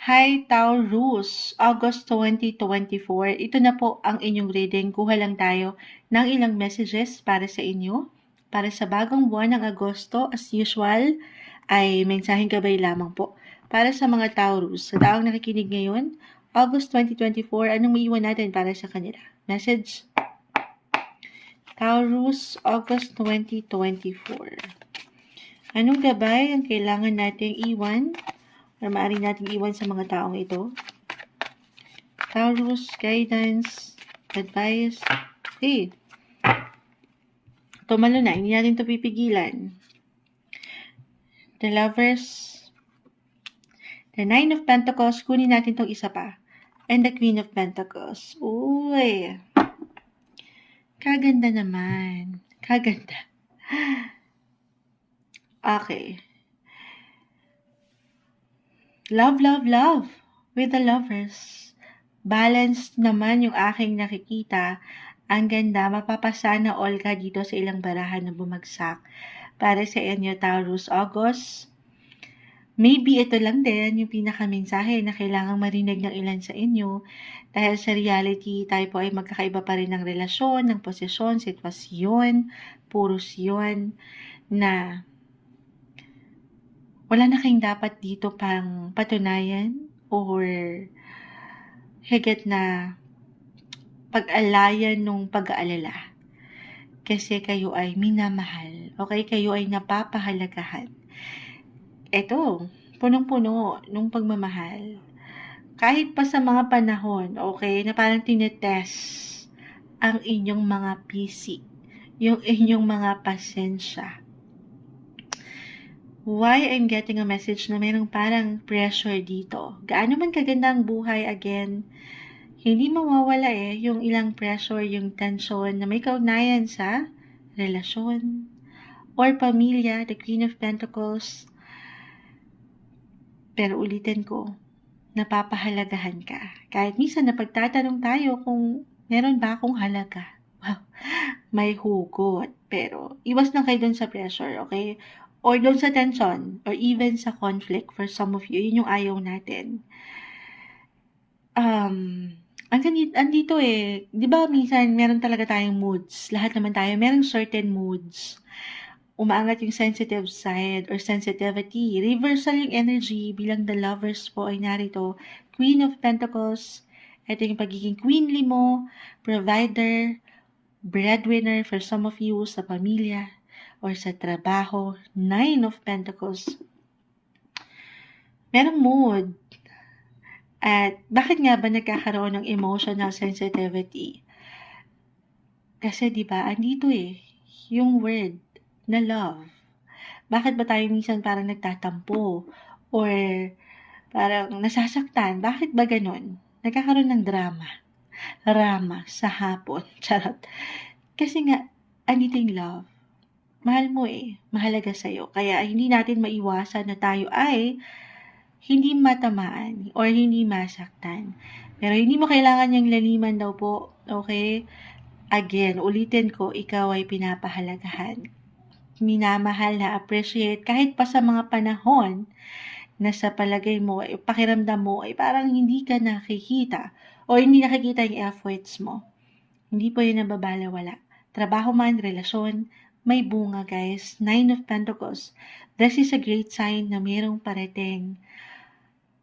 Hi Taurus, August 2024. Ito na po ang inyong reading. Kuha lang tayo ng ilang messages para sa inyo. Para sa bagong buwan ng Agosto, as usual, ay mensaheng gabay lamang po. Para sa mga Taurus, sa taong nakikinig ngayon, August 2024, anong maiwan natin para sa kanila? Message. Taurus, August 2024. Anong gabay ang kailangan nating iwan? Or maaari nating iwan sa mga taong ito? Taurus, guidance, advice. Okay. Tumalo na, hindi natin ito pipigilan. The Lovers, the Nine of Pentacles, kunin natin itong isa pa. And the Queen of Pentacles. Uy, kaganda naman. Kaganda. Okay. Love, love, love with the Lovers. Balanced naman yung aking nakikita. Ang ganda, mapapasana all ka dito sa ilang barahan na bumagsak. Para sa inyo, Taurus, August. Maybe ito lang din yung pinakamensahe na kailangang marinig ng ilan sa inyo. Dahil sa reality, tayo po ay magkakaiba pa rin ng relasyon, ng posisyon, sitwasyon, puros yun, na wala na kayong dapat dito pang patunayan or higit na pag-alayan nung pag-aalala. Kasi kayo ay minamahal. Okay? Kayo ay napapahalagahan. Ito, punong-puno nung pagmamahal. Kahit pa sa mga panahon, okay, na parang tinetest ang inyong mga pisik, yung inyong mga pasensya. Why I'm getting a message na mayroong parang pressure dito? Gaano man kaganda ang buhay, again, hindi mawawala yung ilang pressure, yung tension na may kaugnayan sa relasyon or pamilya, the Queen of Pentacles. Pero ulitin ko, napapahalagahan ka. Kahit minsan napagtatanong tayo kung meron ba akong halaga. Wow, may hugot. Pero iwas lang kayo dun sa pressure, okay? Or dun sa tension, or even sa conflict for some of you. Yun yung ayaw natin. Andito di ba minsan meron talaga tayong moods. Lahat naman tayo, merong certain moods. Umaangat yung sensitive side or sensitivity. Reversal yung energy bilang the Lovers po ay narito. Queen of Pentacles, ito yung pagiging queenly mo, provider, breadwinner for some of you sa pamilya or sa trabaho. Nine of Pentacles. Merong mood. At bakit nga ba nagkakaroon ng emotional sensitivity? Kasi diba, andito yung word na love. Bakit ba tayo minsan parang nagtatampo or parang nasasaktan? Bakit ba ganun? Nagkakaroon ng drama. Rama sa hapon. Charot. Kasi nga, andito yung love. Mahal mo mahalaga sa'yo. Kaya hindi natin maiwasan na tayo ay hindi matamaan or hindi masaktan. Pero hindi mo kailangan yung laliman daw po. Okay? Again, ulitin ko, ikaw ay pinapahalagahan. Minamahal na appreciate kahit pa sa mga panahon na sa palagay mo, pakiramdam mo ay parang hindi ka nakikita o hindi nakikita yung efforts mo. Hindi po yun nababalawala. Trabaho man, relasyon, may bunga guys. Nine of Pentacles. This is a great sign na mayroong parating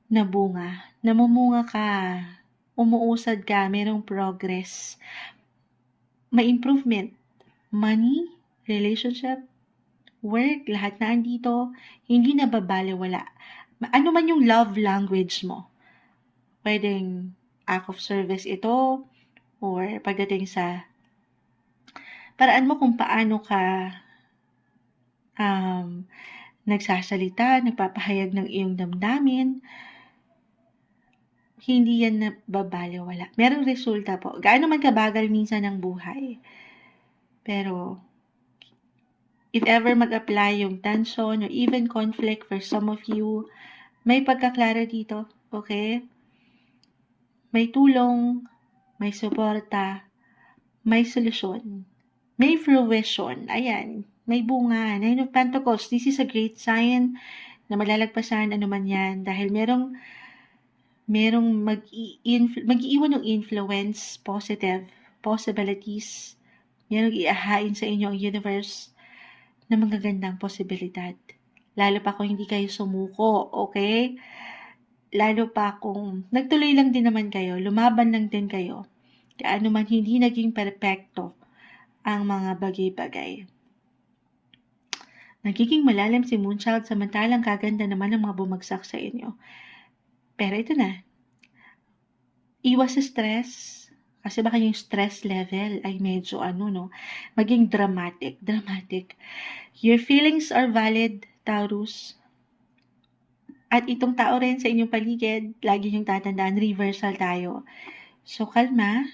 na bunga. Namumunga ka, umuusad ka, mayroong progress. May improvement. Money, relationship, work, lahat na andito, hindi na babalewala. Ano man yung love language mo. Pwedeng act of service ito, or pagdating sa paraan mo kung paano ka nagsasalita, nagpapahayag ng iyong damdamin, hindi yan nababalewala. Merong resulta po. Gaano man kabagal minsan ang buhay. Pero if ever mag-apply yung tension or even conflict for some of you, may pagkaklaro dito, okay? May tulong, may suporta, may solusyon, may fruition. Ayan, may bunga. Nine of Pentacles, this is a great sign na malalagpasan ano man yan dahil merong merong mag-iiwan ng influence, positive possibilities, merong iahain sa inyo ang universe na magagandang posibilidad. Lalo pa kung hindi kayo sumuko, okay? Lalo pa kung nagtuloy lang din naman kayo, lumaban lang din kayo. Kaya man hindi naging perpekto ang mga bagay-bagay. Nagiging malalim si Moonchild samantalang kaganda naman ang mga bumagsak sa inyo. Pero ito na, iwas sa stress. Kasi baka yung stress level ay medyo maging dramatic. Your feelings are valid, Taurus. At itong tao rin sa inyong paligid, lagi yung tatandaan, reversal tayo. So, kalma,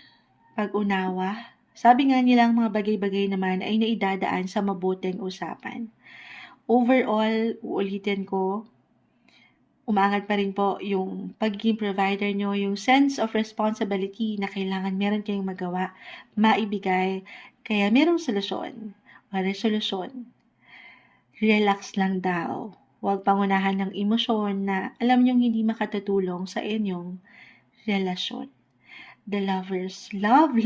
pag-unawa. Sabi nga nila ang mga bagay-bagay naman ay naidadaan sa mabuting usapan. Overall, uulitin ko, umangat pa rin po yung pagiging provider nyo, yung sense of responsibility na kailangan meron kayong magawa, maibigay, kaya merong solusyon o resolusyon. Relax lang daw. Huwag pangunahan ng emosyon na alam nyong hindi makatutulong sa inyong relasyon. The lovers, love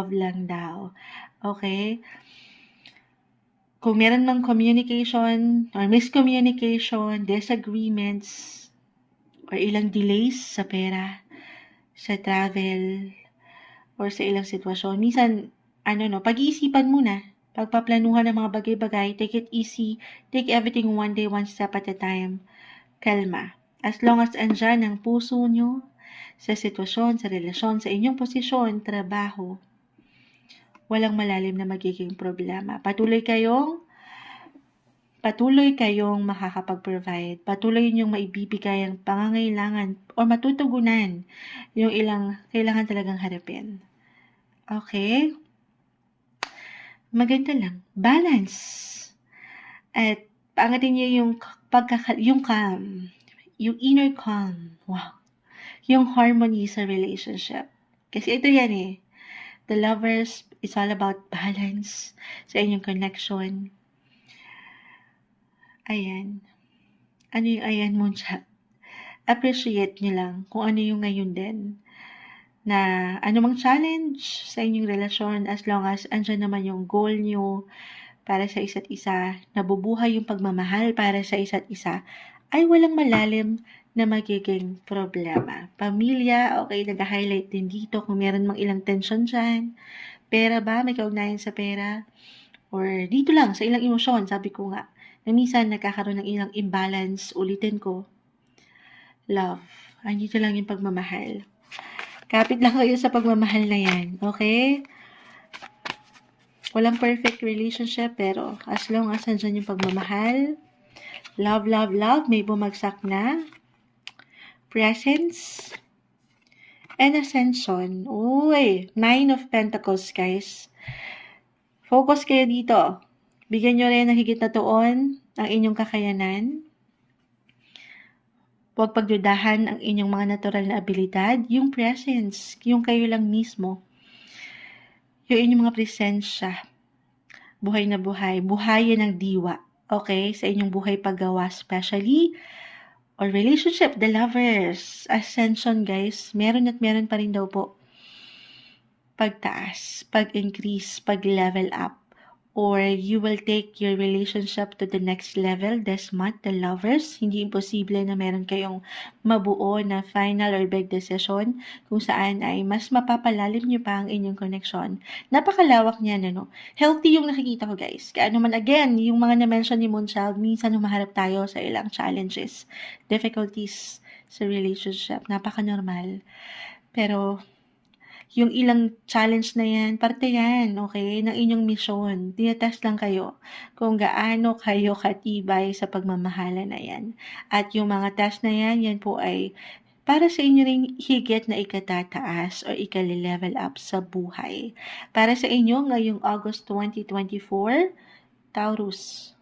lang daw. Okay? Kung meron mang communication or miscommunication, disagreements, or ilang delays sa pera, sa travel, or sa ilang sitwasyon, minsan, pag-iisipan muna. Pagpaplanuhan ng mga bagay-bagay, take it easy, take everything one day, one step at a time. Kalma. As long as andyan ang puso nyo sa sitwasyon, sa relasyon, sa inyong posisyon, trabaho, walang malalim na magiging problema. Patuloy kayong makakapag-provide. Patuloy ninyong maibibigay ang pangangailangan o matutugunan yung ilang kailangan talagang harapin. Okay? Maganda lang. Balance. At paangatin niyo yung calm. Yung inner calm. Wow. Yung harmony sa relationship. Kasi ito yan eh. The lovers, it's all about balance sa inyong connection. Ayan. Ano yung ayan mo siya? Appreciate nyo lang kung ano yung ngayon din. Na anumang challenge sa inyong relasyon, as long as andyan naman yung goal nyo para sa isa't isa, nabubuhay yung pagmamahal para sa isa't isa, ay walang malalim na magiging problema. Pamilya, okay, nag-highlight din dito kung meron mang ilang tension dyan. Pera ba? May kaugnayan sa pera? Or dito lang, sa ilang emosyon, sabi ko nga, na minsan nagkakaroon ng ilang imbalance, ulitin ko, love. Andito lang yung pagmamahal. Kapit lang kayo sa pagmamahal na yan, okay? Walang perfect relationship, pero as long as andyan yung pagmamahal, love, may bumagsak na, presence, and ascension. Uy, 9 of Pentacles, guys. Focus kayo dito. Bigyan nyo rin ng higit na tuon ang inyong kakayanan. Huwag pagdudahan ang inyong mga natural na abilidad, yung presence, yung kayo lang mismo. Yung inyong mga presensya. Buhay na buhay. Buhayin ng diwa. Okay? Sa inyong buhay paggawa, especially or relationship, the lovers. Ascension, guys. Meron at meron pa rin daw po. Pagtaas, pag-increase, pag-level up. Or you will take your relationship to the next level this month, the lovers. Hindi imposible na meron kayong mabuo na final or big decision kung saan ay mas mapapalalim nyo pa ang inyong connection. Napakalawak niyan, Healthy yung nakikita ko, guys. Kaya naman, again, yung mga na-mention ni Moonchild, minsan humaharap tayo sa ilang challenges, difficulties sa relationship. Napaka-normal. Pero yung ilang challenge na yan, parte yan, okay, ng inyong misyon. Tinatest lang kayo kung gaano kayo katibay sa pagmamahala na yan. At yung mga test na yan po ay para sa inyo ring higit na ikatataas o ikali-level up sa buhay. Para sa inyo ngayong August 2024, Taurus,